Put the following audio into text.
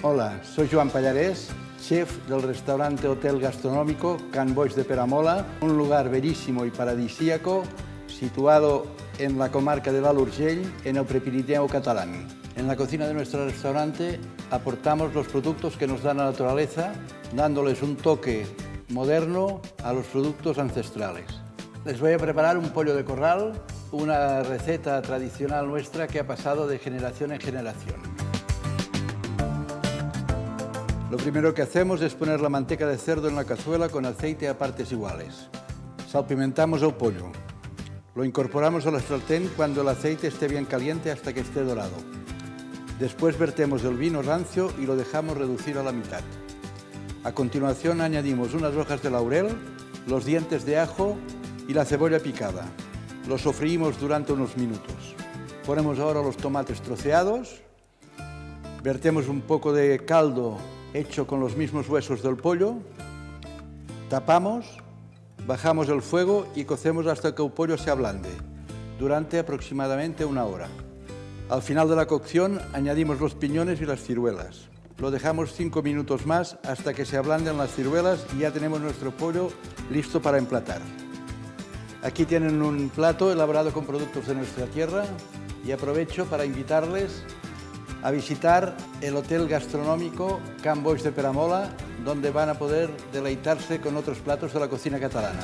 Hola, soy Joan Pallarés, chef del restaurante Hotel Gastronómico Can Boix de Peramola, un lugar bellísimo y paradisíaco situado en la comarca de l'Alt Urgell, en el Prepirineo catalán. En la cocina de nuestro restaurante aportamos los productos que nos da la naturaleza, dándoles un toque moderno a los productos ancestrales. Les voy a preparar un pollo de corral, una receta tradicional nuestra que ha pasado de generación en generación. Lo primero que hacemos es poner la manteca de cerdo en la cazuela con aceite a partes iguales. Salpimentamos el pollo. Lo incorporamos al sartén cuando el aceite esté bien caliente hasta que esté dorado. Después vertemos el vino rancio y lo dejamos reducir a la mitad. A continuación añadimos unas hojas de laurel, los dientes de ajo y la cebolla picada. Lo sofreímos durante unos minutos. Ponemos ahora los tomates troceados. Vertemos un poco de caldo hecho con los mismos huesos del pollo. Tapamos, bajamos el fuego y cocemos hasta que el pollo se ablande, durante aproximadamente una hora. Al final de la cocción añadimos los piñones y las ciruelas. Lo dejamos 5 minutos más hasta que se ablanden las ciruelas y ya tenemos nuestro pollo listo para emplatar. Aquí tienen un plato elaborado con productos de nuestra tierra y aprovecho para invitarles a visitar el Hotel Gastronómico Can Boix de Peramola, donde van a poder deleitarse con otros platos de la cocina catalana.